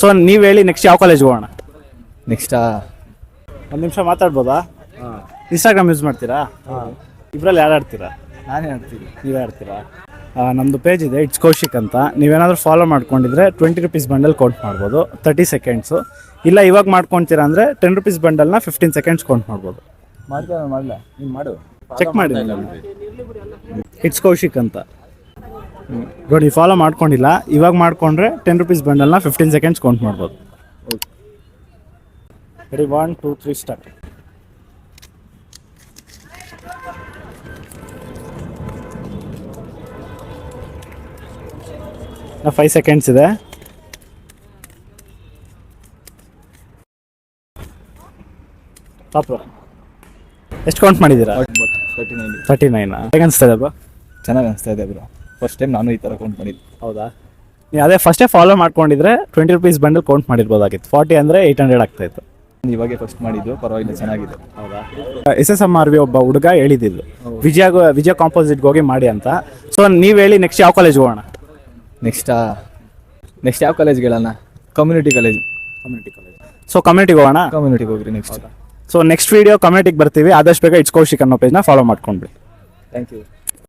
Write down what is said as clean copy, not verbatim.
So ನೀವು ಹೇಳಿ next ಯಾವ ಕಾಲೇಜ್ಗೆ ಹೋಗೋಣ? ನೆಕ್ಸ್ಟಾ ಒಂದು ನಿಮಿಷ ಮಾತಾಡ್ಬೋದಾ? ಇನ್ಸ್ಟಾಗ್ರಾಮ್ ಯೂಸ್ ಮಾಡ್ತೀರಾ? ಇಬ್ಬರಲ್ಲಿ ಯಾರು ಆಡ್ತೀರಾ? ನಾನೇ ಆಡ್ತೀನಿ. ನೀವೇ ಆಡ್ತೀರಾ? ನಮ್ಮದು ಪೇಜ್ ಇದೆ, ಇಟ್ಸ್ ಕೌಶಿಕ್ ಅಂತ. ನೀವೇನಾದರೂ ಫಾಲೋ ಮಾಡ್ಕೊಂಡಿದ್ರೆ 20 ರೂಪೀಸ್ ಬಂಡಲ್ ಕೌಂಟ್ ಮಾಡ್ಬೋದು 30 ಸೆಕೆಂಡ್ಸು. ಇಲ್ಲ ಇವಾಗ ಮಾಡ್ಕೊತೀರಾ ಅಂದರೆ 10 ರೂಪೀಸ್ ಬಂಡಲ್ನ 15 ಸೆಕೆಂಡ್ಸ್ ಕೌಂಟ್ ಮಾಡ್ಬೋದು. ಮಾಡಲ ನೀನು ಮಾಡು, ಚೆಕ್ ಮಾಡಿ. ಇಟ್ಸ್ ಕೌಶಿಕ್ ಅಂತ ನೋಡಿ, ಫಾಲೋ ಮಾಡ್ಕೊಂಡಿಲ್ಲ, ಇವಾಗ ಮಾಡ್ಕೊಂಡ್ರೆ 10 ರೂಪೀಸ್ ಬಂಡಲ್ನ 15 ಸೆಕೆಂಡ್ಸ್ ಕೌಂಟ್ ಮಾಡ್ಬೋದು. Ready 1 2 3 start. ನಾ 5 ಸೆಕೆಂಡ್ಸ್ ಇದೆ. ಪಾಪ ಎಷ್ಟು ಕೌಂಟ್ ಮಾಡಿದ್ದೀರಾ? 39. ಹೇಗೆ ಅನಿಸ್ತಾ ಬ್ರೋ? ಚೆನ್ನಾಗಿ ಅನಿಸ್ತಾ ಇದೆ ಬ್ರೋ. ಫಸ್ಟ್ ಟೈಮ್ ನಾನು ಈ ಥರ ಕೌಂಟ್ ಮಾಡಿದ್ದು. ಹೌದಾ? ನೀವು ಅದೇ ಫಸ್ಟೇ ಫಾಲೋ ಮಾಡ್ಕೊಂಡಿದ್ರೆ 20 ರೂಪೀಸ್ ಬಂಡಲ್ ಕೌಂಟ್ ಮಾಡಿರ್ಬೋದಾಗಿತ್ತು. 40 ಅಂದರೆ 800 ಆಗ್ತಾಯಿತ್ತು. ಇವಾಗೆ ಫಸ್ಟ್ ಮಾಡಿದ್ದು, ಪರವಾಗಿಲ್ಲ, ಚೆನ್ನಾಗಿದೆ. ಹೌದಾ? SSMRV ಒಬ್ಬ ಹುಡುಗ ಹೇಳಿದ್ದು ವಿಜಯ ಕಾಂಪೋಸಿಟ್ಗೆ ಹೋಗಿ ಮಾಡಿ ಅಂತ. ಸೊ ನೀವು ಹೇಳಿ ನೆಕ್ಸ್ಟ್ ಯಾವ ಕಾಲೇಜ್ಗೆ ಹೋಗೋಣ? ನೆಕ್ಸ್ಟ್ ಯಾವ ಕಾಲೇಜ್ಗೆ ಹೇಳೋಣ? Community college. ಸೊ ಕಮ್ಯುನಿಟಿಗೆ ಹೋಗೋಣ. ಕಮ್ಯುನಿಟಿಗೆ ಹೋಗ್ರಿ ನೆಕ್ಸ್ಟ್. ಸೊ ನೆಕ್ಸ್ಟ್ ವೀಡಿಯೋ ಕಮ್ಯುನಿಟಿಗೆ ಬರ್ತೀವಿ. ಆದಷ್ಟು ಬೇಗ ಇಟ್ಸ್ ಕೌಶಿಕ್ ಅನ್ನೋ ಪೇಜ್ನ ಫಾಲೋ ಮಾಡ್ಕೊಂಡ್ಬಿಡಿ. Thank you.